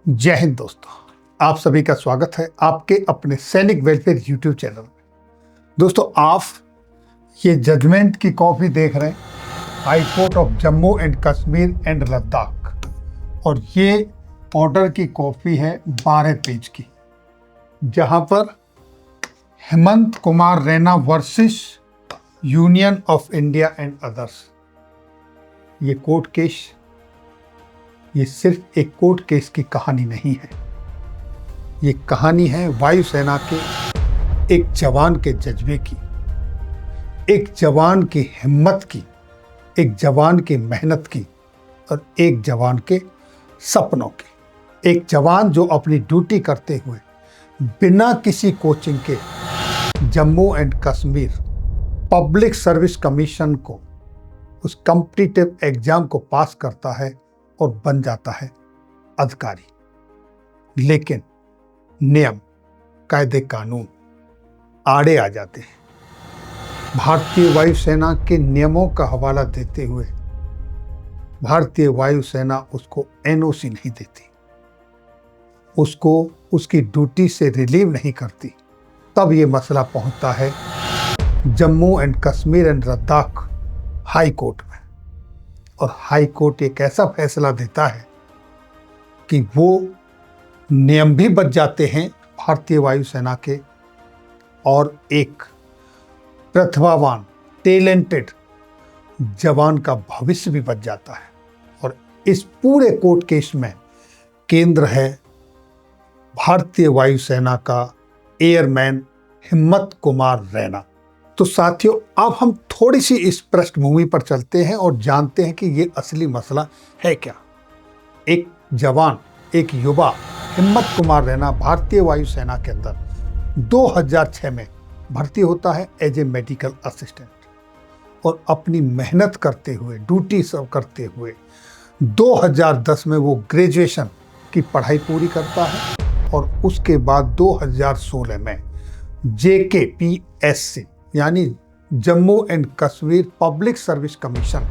जय हिंद दोस्तों, आप सभी का स्वागत है आपके अपने सैनिक वेलफेयर यूट्यूब चैनल में। दोस्तों, आप ये जजमेंट की कॉपी देख रहे हैं, high court of Jammu and Kashmir and Ladakh, और ये ऑर्डर की कॉपी है 12 पेज की, जहां पर Hemant Kumar Raina versus union of India and others. ये कोर्ट केस, ये सिर्फ एक कोर्ट केस की कहानी नहीं है, ये कहानी है वायुसेना के एक जवान के जज्बे की, एक जवान की हिम्मत की, एक जवान की मेहनत की और एक जवान के सपनों की। एक जवान जो अपनी ड्यूटी करते हुए बिना किसी कोचिंग के Jammu and Kashmir public service commission को, उस कॉम्पिटिटिव एग्जाम को पास करता है और बन जाता है अधिकारी। लेकिन नियम, कायदे, कानून आड़े आ जाते हैं। भारतीय वायुसेना के नियमों का हवाला देते हुए भारतीय वायुसेना उसको एनओसी नहीं देती, उसको उसकी ड्यूटी से रिलीव नहीं करती। तब ये मसला पहुंचता है Jammu and Kashmir and Ladakh high court में, और हाई कोर्ट एक ऐसा फैसला देता है कि वो नियम भी बच जाते हैं भारतीय वायुसेना के, और एक प्रतिभावान, टैलेंटेड जवान का भविष्य भी बच जाता है। और इस पूरे कोर्ट केस में केंद्र है भारतीय वायुसेना का एयरमैन हिम्मत कुमार रैना। तो साथियों, अब हम थोड़ी सी इस पृष्ठभूमि पर चलते हैं और जानते हैं कि ये असली मसला है क्या। एक जवान, एक युवा हिम्मत कुमार रैना भारतीय वायुसेना के अंदर 2006 में भर्ती होता है एज ए मेडिकल असिस्टेंट, और अपनी मेहनत करते हुए, ड्यूटी सब करते हुए 2010 में वो ग्रेजुएशन की पढ़ाई पूरी करता है, और उसके बाद 2016 में JKPSC यानी Jammu and Kashmir public service commission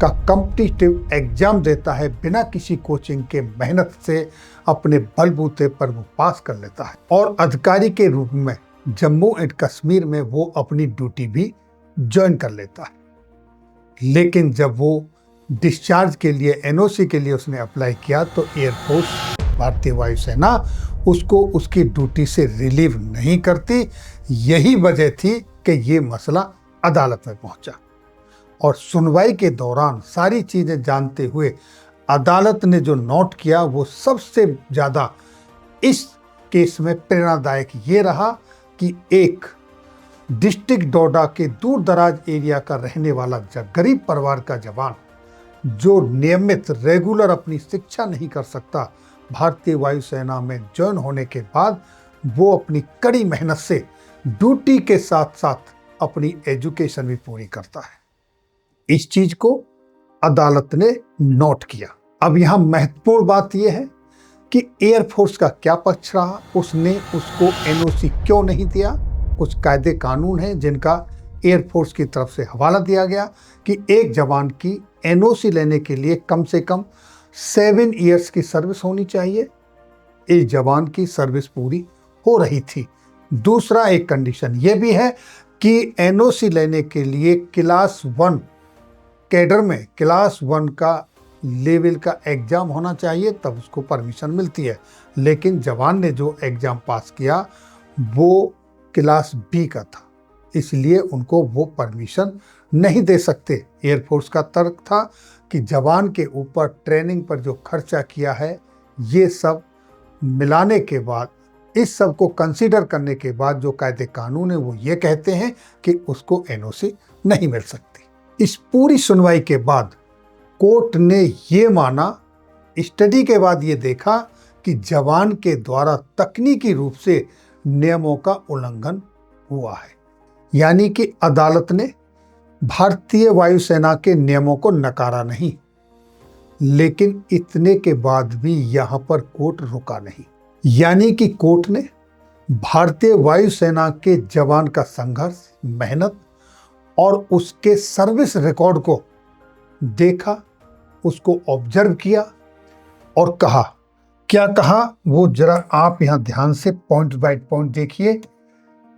का कॉम्पिटिटिव एग्जाम देता है। बिना किसी कोचिंग के मेहनत से अपने बलबूते पर वो पास कर लेता है, और अधिकारी के रूप में जम्मू एंड कश्मीर में वो अपनी ड्यूटी भी ज्वाइन कर लेता है। लेकिन जब वो डिस्चार्ज के लिए, एनओसी के लिए उसने अप्लाई किया, तो एयरफोर्स, भारतीय वायुसेना उसको उसकी ड्यूटी से रिलीव नहीं करती। यही वजह थी कि ये मसला अदालत में पहुंचा, और सुनवाई के दौरान सारी चीजें जानते हुए अदालत ने जो नोट किया वो सबसे ज्यादा इस केस में प्रेरणादायक ये रहा कि एक डिस्ट्रिक्ट डोडा के दूर दराज एरिया का रहने वाला गरीब परिवार का जवान, जो नियमित रेगुलर अपनी शिक्षा नहीं कर सकता, भारतीय वायुसेना में ज्वाइन होने के बाद वो अपनी कड़ी मेहनत से ड्यूटी के साथ साथ अपनी एजुकेशन भी पूरी करता है। इस चीज को अदालत ने नोट किया। अब यहाँ महत्वपूर्ण बात यह है कि एयरफोर्स का क्या पक्ष रहा, उसने उसको एनओसी क्यों नहीं दिया। कुछ कायदे कानून हैं जिनका एयरफोर्स की तरफ से हवाला दिया गया कि एक जवान की एनओसी लेने के लिए कम से कम 7 इयर्स की सर्विस होनी चाहिए। इस जवान की सर्विस पूरी हो रही थी। दूसरा एक कंडीशन ये भी है कि एनओसी लेने के लिए क्लास 1 कैडर में क्लास 1 का लेवल का एग्जाम होना चाहिए, तब उसको परमिशन मिलती है। लेकिन जवान ने जो एग्जाम पास किया वो क्लास B का था, इसलिए उनको वो परमिशन नहीं दे सकते। एयरफोर्स का तर्क था कि जवान के ऊपर ट्रेनिंग पर जो खर्चा किया है, ये सब मिलाने के बाद, इस सब को कंसीडर करने के बाद जो कायदे कानून है वो ये कहते हैं कि उसको एनओसी नहीं मिल सकती। इस पूरी सुनवाई के बाद कोर्ट ने ये माना, स्टडी के बाद ये देखा कि जवान के द्वारा तकनीकी रूप से नियमों का उल्लंघन हुआ है। यानी कि अदालत ने भारतीय वायुसेना के नियमों को नकारा नहीं, लेकिन इतने के बाद भी यहाँ पर कोर्ट रुका नहीं। यानी कि कोर्ट ने भारतीय वायुसेना के जवान का संघर्ष, मेहनत और उसके सर्विस रिकॉर्ड को देखा, उसको ऑब्जर्व किया और कहा क्या कहा वो जरा आप यहाँ ध्यान से पॉइंट बाय पॉइंट देखिए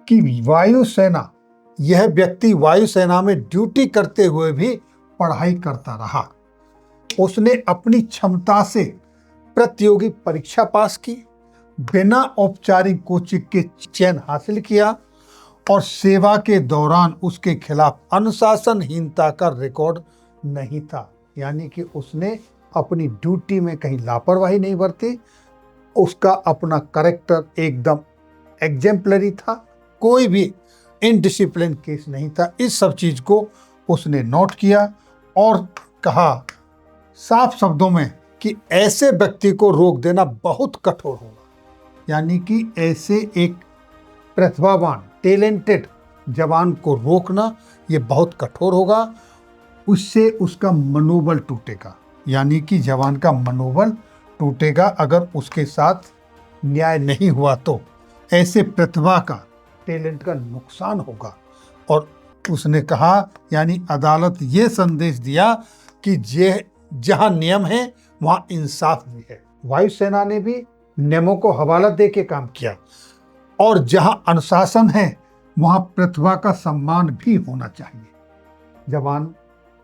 कि वायुसेना, यह व्यक्ति वायुसेना में ड्यूटी करते हुए भी पढ़ाई करता रहा। उसने अपनी क्षमता से प्रतियोगी परीक्षा पास की, बिना औपचारिक कोचिंग के चयन हासिल किया और सेवा के दौरान उसके खिलाफ अनुशासनहीनता का रिकॉर्ड नहीं था। यानी कि उसने अपनी ड्यूटी में कहीं लापरवाही नहीं बरती, उसका अपना कैरेक्टर एकदम एग्जेम्पलरी था, कोई भी इनडिसिप्लिन केस नहीं था। इस सब चीज को उसने नोट किया और कहा साफ शब्दों में कि ऐसे व्यक्ति को रोक देना बहुत कठोर होगा। यानी कि ऐसे एक प्रतिभावान टैलेंटेड जवान को रोकना ये बहुत कठोर होगा, उससे उसका मनोबल टूटेगा। यानी कि जवान का मनोबल टूटेगा अगर उसके साथ न्याय नहीं हुआ तो ऐसे प्रतिभा का, टैलेंट का नुकसान होगा। और उसने कहा, यानी अदालत ये संदेश दिया कि जहां नियम है वहां इंसाफ भी है। वायुसेना ने भी नियमों को हवाला दे के काम किया और जहां अनुशासन है वहां प्रतिभा का सम्मान भी होना चाहिए। जवान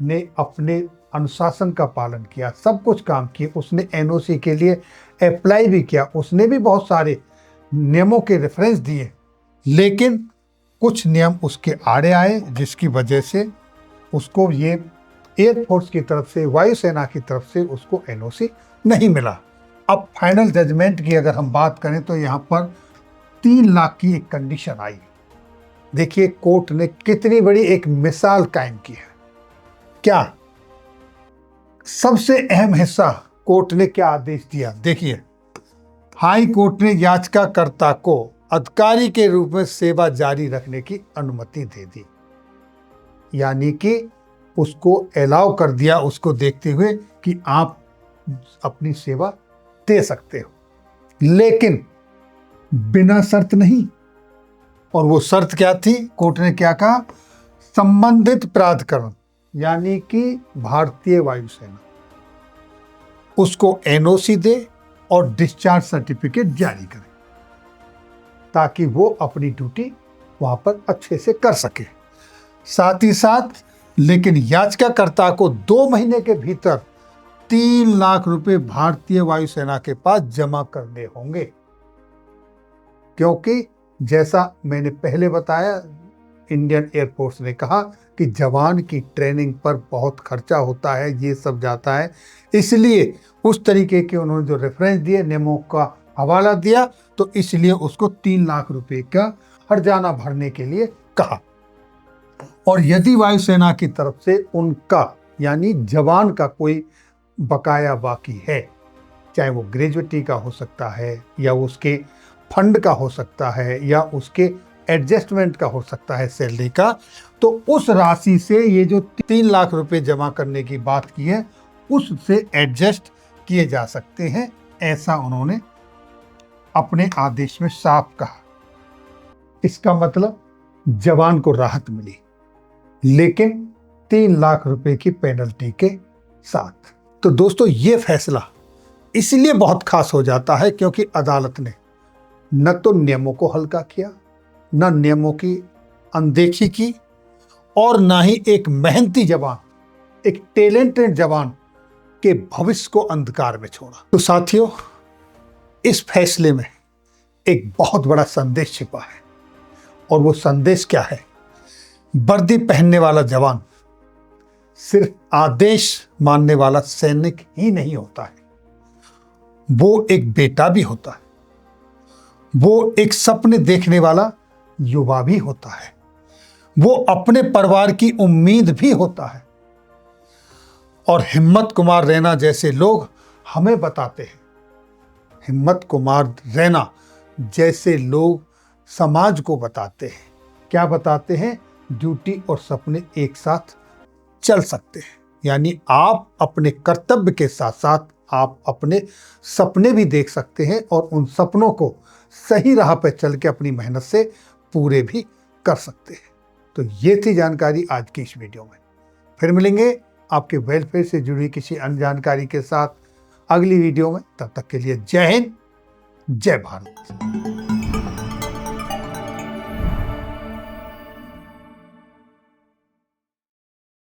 ने अपने अनुशासन का पालन किया, सब कुछ काम किए, उसने एनओसी के लिए अप्लाई भी किया, उसने भी बहुत सारे नियमों के रेफरेंस दिए, लेकिन कुछ नियम उसके आड़े आए जिसकी वजह से उसको ये एयरफोर्स की तरफ से, वायुसेना की तरफ से उसको एनओसी नहीं मिला। अब फाइनल जजमेंट की अगर हम बात करें तो यहाँ पर 3 लाख की एक कंडीशन आई। देखिए कोर्ट ने कितनी बड़ी एक मिसाल कायम की है। क्या सबसे अहम हिस्सा कोर्ट ने क्या आदेश दिया, देखिए हाई कोर्ट ने याचिकाकर्ता को अधिकारी के रूप में सेवा जारी रखने की अनुमति दे दी। यानी कि उसको अलाउ कर दिया, उसको देखते हुए कि आप अपनी सेवा दे सकते हो, लेकिन बिना शर्त नहीं। और वो शर्त क्या थी, कोर्ट ने क्या कहा, संबंधित प्राधिकरण यानी कि भारतीय वायुसेना उसको एनओसी दे और डिस्चार्ज सर्टिफिकेट जारी करे ताकि वो अपनी ड्यूटी वहां पर अच्छे से कर सके। साथ ही साथ लेकिन याचिकाकर्ता को 2 महीने के भीतर 3 लाख रुपए भारतीय वायुसेना के पास जमा करने होंगे, क्योंकि जैसा मैंने पहले बताया इंडियन एयरफोर्स ने कहा कि जवान की ट्रेनिंग पर बहुत खर्चा होता है, ये सब जाता है, इसलिए उस तरीके के उन्होंने जो रेफरेंस दिए, नियमों का हवाला दिया, तो इसलिए उसको 3 लाख रुपए का हर्जाना भरने के लिए कहा। और यदि वायुसेना की तरफ से उनका यानी जवान का कोई बकाया बाकी है, चाहे वो ग्रेजुएटी का हो सकता है या उसके फंड का हो सकता है या उसके एडजस्टमेंट का हो सकता है सैलरी का, तो उस राशि से ये जो 3 लाख रुपए जमा करने की बात की है उससे एडजस्ट किए जा सकते हैं, ऐसा उन्होंने अपने आदेश में साफ कहा। इसका मतलब जवान को राहत मिली, लेकिन 3 लाख रुपए की पेनल्टी के साथ। तो दोस्तों ये फैसला इसलिए बहुत खास हो जाता है क्योंकि अदालत ने न तो नियमों को हल्का किया, न नियमों की अनदेखी की और न ही एक मेहनती जवान, एक टैलेंटेड जवान के भविष्य को अंधकार में छोड़ा। तो साथियों, इस फैसले में एक बहुत बड़ा संदेश छिपा है और वो संदेश क्या है, वर्दी पहनने वाला जवान सिर्फ आदेश मानने वाला सैनिक ही नहीं होता है, वो एक बेटा भी होता है, वो एक सपने देखने वाला युवा भी होता है, वो अपने परिवार की उम्मीद भी होता है। और हिम्मत कुमार रैना जैसे लोग हमें बताते हैं, हिम्मत कुमार रैना जैसे लोग समाज को बताते हैं, क्या बताते हैं, ड्यूटी और सपने एक साथ चल सकते हैं। यानी आप अपने कर्तव्य के साथ साथ आप अपने सपने भी देख सकते हैं और उन सपनों को सही राह पर चल के अपनी मेहनत से पूरे भी कर सकते हैं। तो ये थी जानकारी आज की इस वीडियो में। फिर मिलेंगे आपके वेलफेयर से जुड़ी किसी अन्य जानकारी के साथ। अगली वीडियो में। तब तक के लिए जय हिंद, जय भारत।